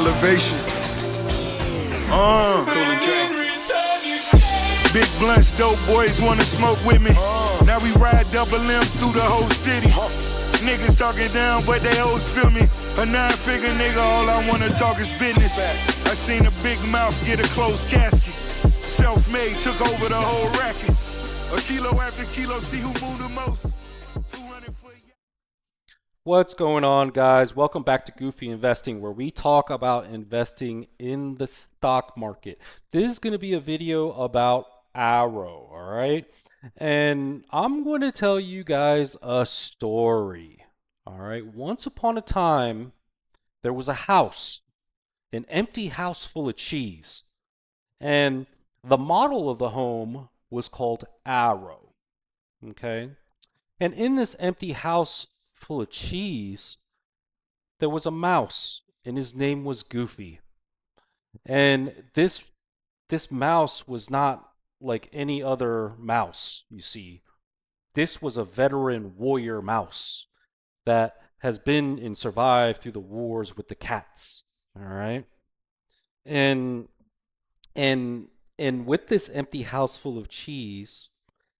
Elevation. Big blunts, dope boys wanna smoke with me. Now we ride double M's through the whole city. Niggas talking down, but they always feel me. A 9-figure nigga, all I wanna talk is business. I seen a big mouth get a closed casket. Self-made, took over the whole racket. A kilo after kilo, see who moved the most. 200 for What's going on, guys? Welcome back to Goofy Investing, where we talk about investing in the stock market. This is going to be a video about Airo, all right? And I'm going to tell you guys a story, all right? Once upon a time, there was a house, an empty house full of cheese. And the model of the home was called Airo, okay? And in this empty house full of cheese, there was a mouse, and his name was Goofy. And this mouse was not like any other mouse, you see. This was a veteran warrior mouse that has been and survived through the wars with the cats. All right. And and and with this empty house full of cheese,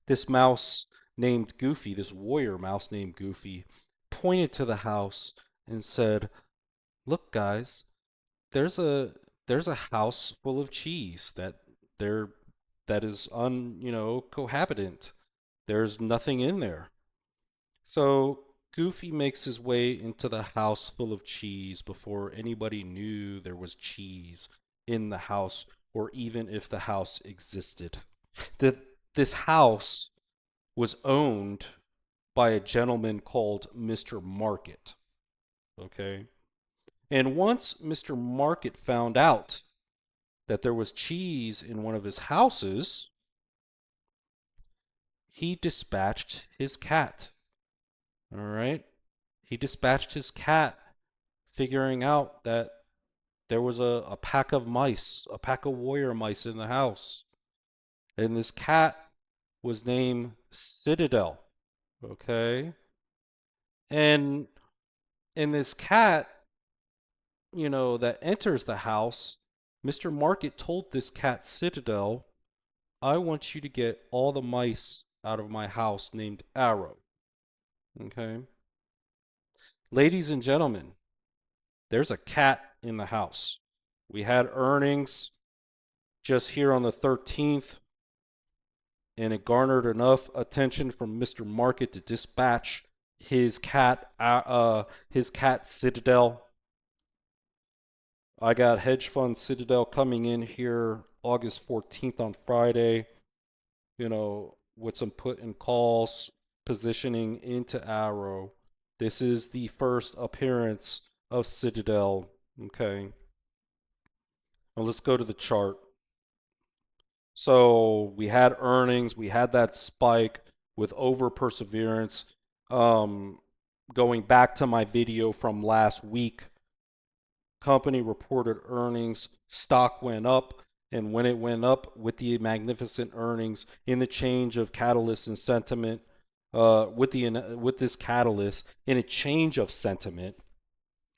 this mouse named Goofy, this warrior mouse named Goofy, pointed to the house and said, "Look, guys, there's a house full of cheese that is cohabitant. There's nothing in there." So Goofy makes his way into the house full of cheese before anybody knew there was cheese in the house, or even if the house existed. This house was owned by a gentleman called Mr. Market. Okay? And once Mr. Market found out that there was cheese in one of his houses, he dispatched his cat. All right? He dispatched his cat, figuring out that there was a pack of mice, a pack of warrior mice in the house. And this cat was named Citadel. Okay? And in this cat, that enters the house, Mr. Market told this cat Citadel, "I want you to get all the mice out of my house named Airo." Okay? Ladies and gentlemen, there's a cat in the house. We had earnings just here on the 13th, and it garnered enough attention from Mr. Market to dispatch his cat Citadel. I got hedge fund Citadel coming in here August 14th on Friday, with some put and calls positioning into Airo. This is the first appearance of Citadel. Okay. Well, let's go to the chart. So we had earnings, we had that spike with over perseverance. Going back to my video from last week, company reported earnings, stock went up, and when it went up with the magnificent earnings, in the change of catalyst and sentiment, with this catalyst, in a change of sentiment,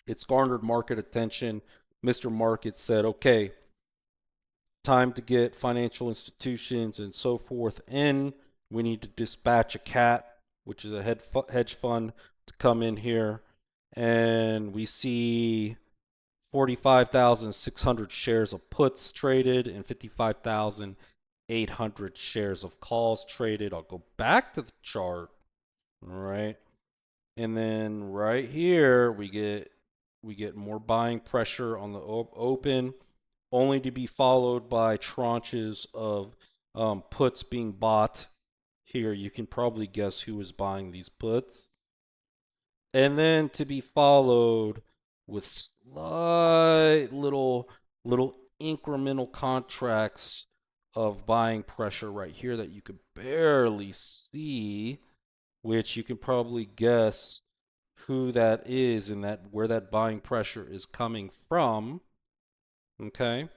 it's garnered market attention. Mr. Market said, "Okay, time to get financial institutions and so forth in. We need to dispatch a cat," which is a hedge fund, to come in here. And we see 45,600 shares of puts traded and 55,800 shares of calls traded. I'll go back to the chart. All right. And then right here, we get more buying pressure on the open, only to be followed by tranches of puts being bought. Here, you can probably guess who is buying these puts. And then to be followed with slight little incremental contracts of buying pressure right here that you could barely see, which you can probably guess who that is and where that buying pressure is coming from. Okay,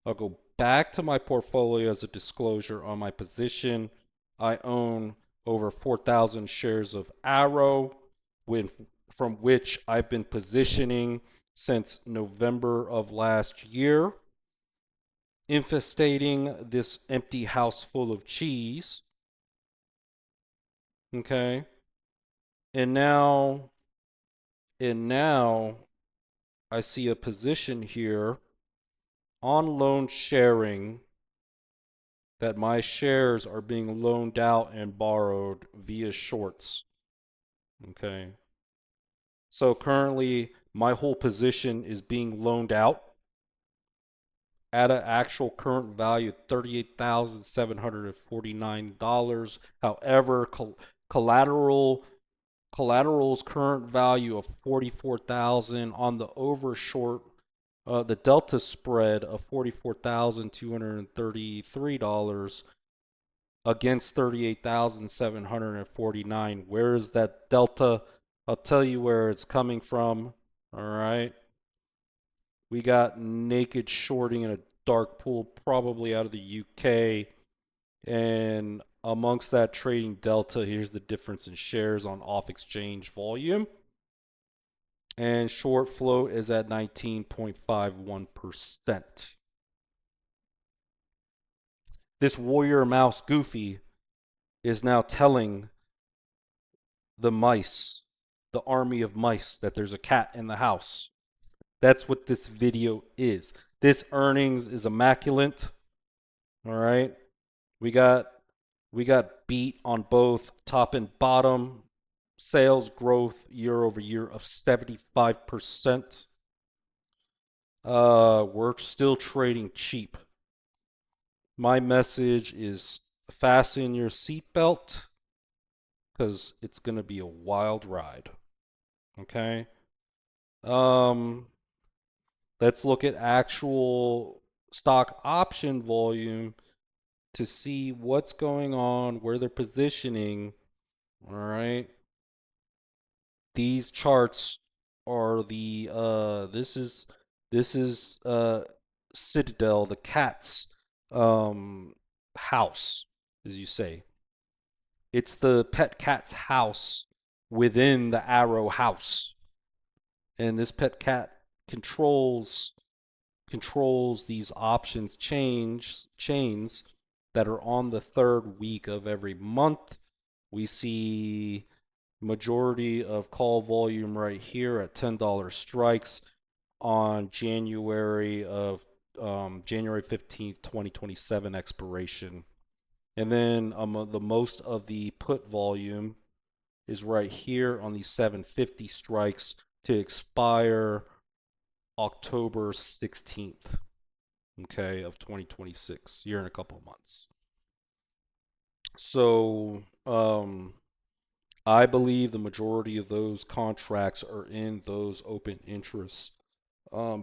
I'll go back to my portfolio as a disclosure on my position. I own over 4,000 shares of Airo, from which I've been positioning since November of last year, infestating this empty house full of cheese. Okay. And now I see a position here on loan sharing that my shares are being loaned out and borrowed via shorts. Okay. So currently my whole position is being loaned out at an actual current value of $38,749. However, collateral's current value of 44,000 on the overshort, the delta spread of $44,233 against 38,749. Where is that delta? I'll tell you where it's coming from. All right. We got naked shorting in a dark pool, probably out of the UK. And amongst that trading delta, here's the difference in shares on off exchange volume. And short float is at 19.51%. This warrior mouse Goofy is now telling the mice, the army of mice, that there's a cat in the house. That's what this video is. This earnings is immaculate. All right. We got beat on both top and bottom. Sales growth year over year of 75%. We're still trading cheap. My message is fasten your seatbelt because it's going to be a wild ride. Okay. Let's look at actual stock option volume to see what's going on, where they're positioning. All right. These charts are the this is Citadel, the cat's house, as you say. It's the pet cat's house within the Airo house. And this pet cat controls these options chains that are on the third week of every month. We see majority of call volume right here at $10 strikes on January 15th, 2027 expiration. And then the most of the put volume is right here on these 750 strikes to expire October 16th, okay, of 2026, here in a couple of months. So I believe the majority of those contracts are in those open interest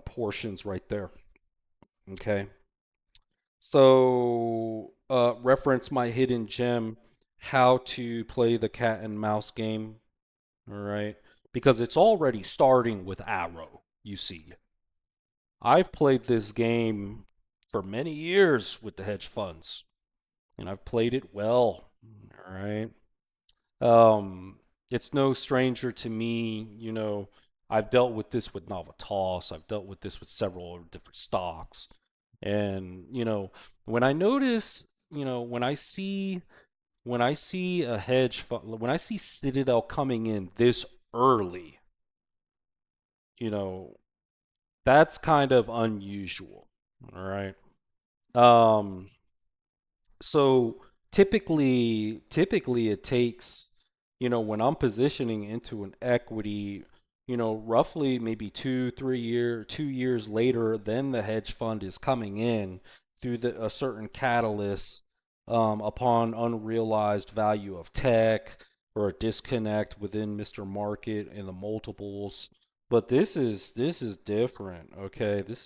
portions right there. Okay. So reference my hidden gem, how to play the cat and mouse game. All right. Because it's already starting with Airo, you see. I've played this game for many years with the hedge funds, and I've played it well. All right. It's no stranger to me. I've dealt with this with Navitas. I've dealt with this with several different stocks. And, when I notice, when I see a hedge fund, when I see Citadel coming in this early, that's kind of unusual. All right. So typically it takes, when I'm positioning into an equity, roughly maybe 2 years later, then the hedge fund is coming in through a certain catalyst, upon unrealized value of tech or a disconnect within Mr. Market and the multiples. But this is different. Okay, this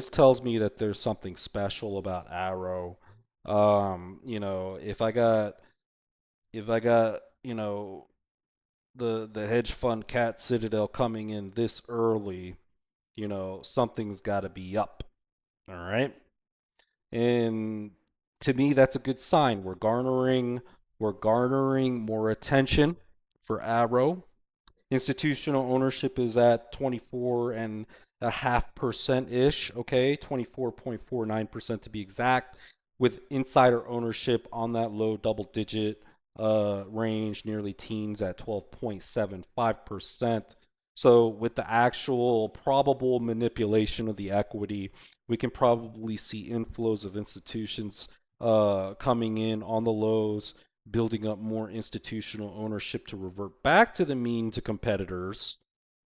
tells me that there's something special about Airo. If I got the hedge fund cat Citadel coming in this early, something's got to be up. All right. And to me, that's a good sign. We're garnering more attention for Airo. Institutional ownership is at 24.5% ish, okay, 24.49% to be exact, with insider ownership on that low double digit range, nearly teens at 12.75%. So, with the actual probable manipulation of the equity, we can probably see inflows of institutions coming in on the lows, building up more institutional ownership to revert back to the mean to competitors,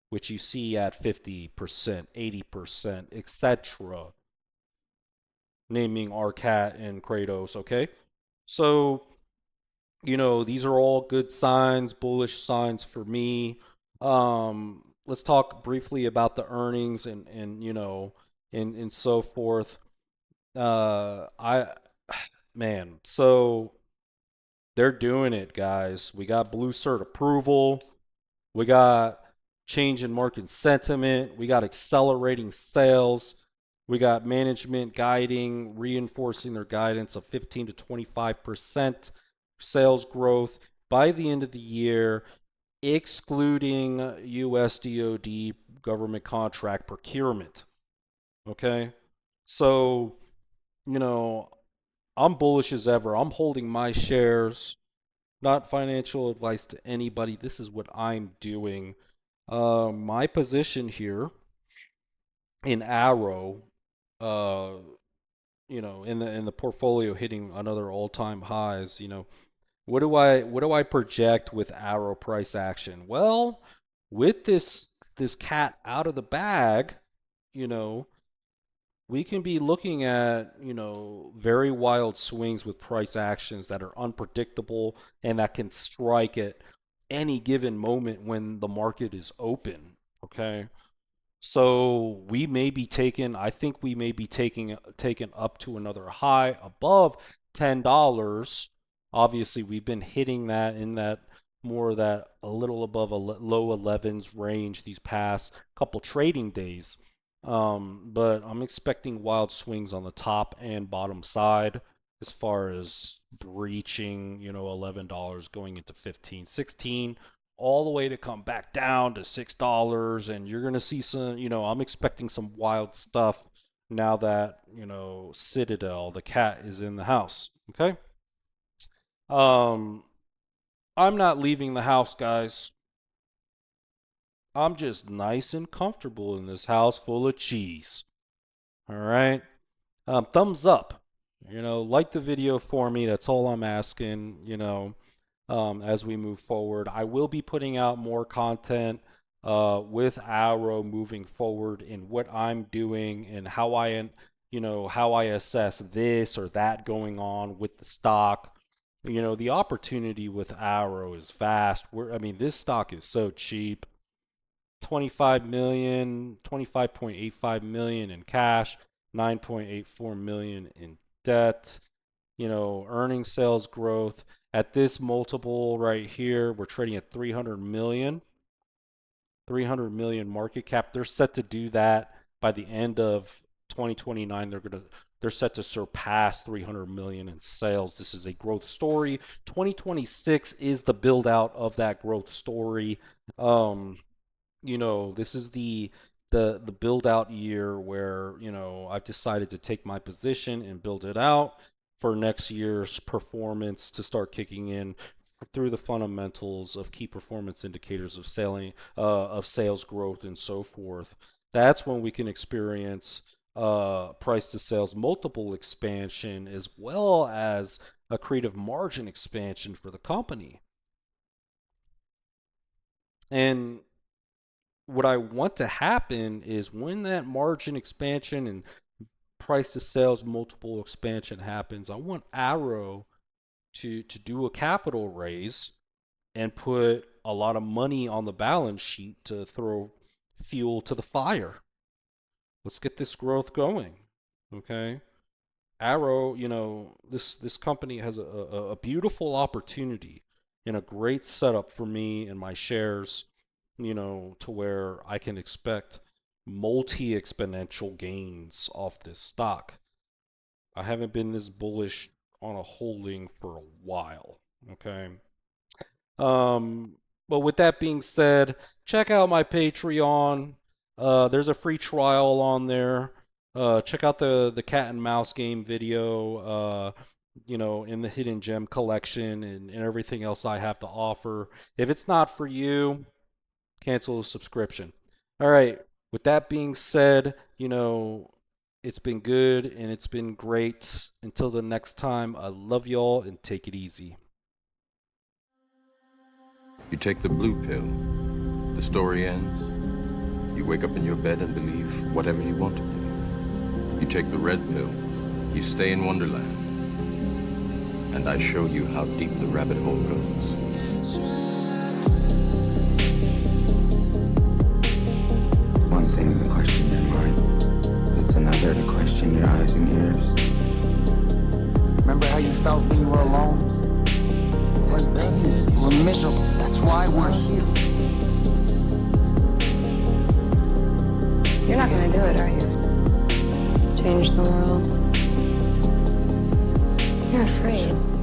which you see at 50%, 80%, etc., naming Arcat and Kratos, okay? So, these are all good signs, bullish signs for me. Let's talk briefly about the earnings and so forth. I man, so they're doing it, guys. We got blue cert approval. We got change in market sentiment. We got accelerating sales. We got management guiding, reinforcing their guidance of 15 to 25% sales growth by the end of the year, excluding USDOD government contract procurement. Okay? So, you know, I'm bullish as ever. I'm holding my shares. Not financial advice to anybody. This is what I'm doing. My position here in Airo, uh, in the portfolio hitting another all-time highs. What do I project with Airo price action? Well, with this cat out of the bag, you know, we can be looking at, very wild swings with price actions that are unpredictable and that can strike at any given moment when the market is open. Okay. So I think we may be taken up to another high above $10. Obviously, we've been hitting that in that more of that a little above a low 11s range these past couple trading days. But I'm expecting wild swings on the top and bottom side as far as breaching, $11 going into 15, 16, all the way to come back down to $6. And you're going to see some, I'm expecting some wild stuff now that, Citadel, the cat, is in the house. Okay. Um, I'm not leaving the house, guys. I'm just nice and comfortable in this house full of cheese. All right. Thumbs up. Like the video for me. That's all I'm asking, as we move forward. I will be putting out more content with Arrow moving forward in what I'm doing and how I assess this or that going on with the stock. The opportunity with Arrow is vast. This stock is so cheap. 25 million, 25.85 million in cash, 9.84 million in debt. Earnings sales growth at this multiple right here, we're trading at 300 million market cap. They're set to do that by the end of 2029. They're set to surpass 300 million in sales. This is a growth story. 2026 is the build out of that growth story. This is the build out year where, I've decided to take my position and build it out for next year's performance to start kicking in through the fundamentals of key performance indicators of sales growth and so forth. That's when we can experience price to sales multiple expansion as well as accretive margin expansion for the company. And what I want to happen is when that margin expansion and price to sales multiple expansion happens, I want Arrow to do a capital raise and put a lot of money on the balance sheet to throw fuel to the fire. Let's get this growth going. Okay. Arrow, this company has a beautiful opportunity and a great setup for me and my shares, to where I can expect multi exponential gains off this stock. I haven't been this bullish on a holding for a while. Okay. But with that being said, check out my Patreon. There's a free trial on there. Check out the cat and mouse game video, in the hidden gem collection and everything else I have to offer. If it's not for you, cancel the subscription. All right. With that being said, it's been good and it's been great. Until the next time, I love y'all and take it easy. You take the blue pill, the story ends. You wake up in your bed and believe whatever you want to believe. You take the red pill, you stay in Wonderland. And I show you how deep the rabbit hole goes. One thing to question your mind, it's another to question your eyes and ears. Remember how you felt when you were alone? Was pain. You were miserable. That's why we're here. You're not gonna do it, are you? Change the world. You're afraid.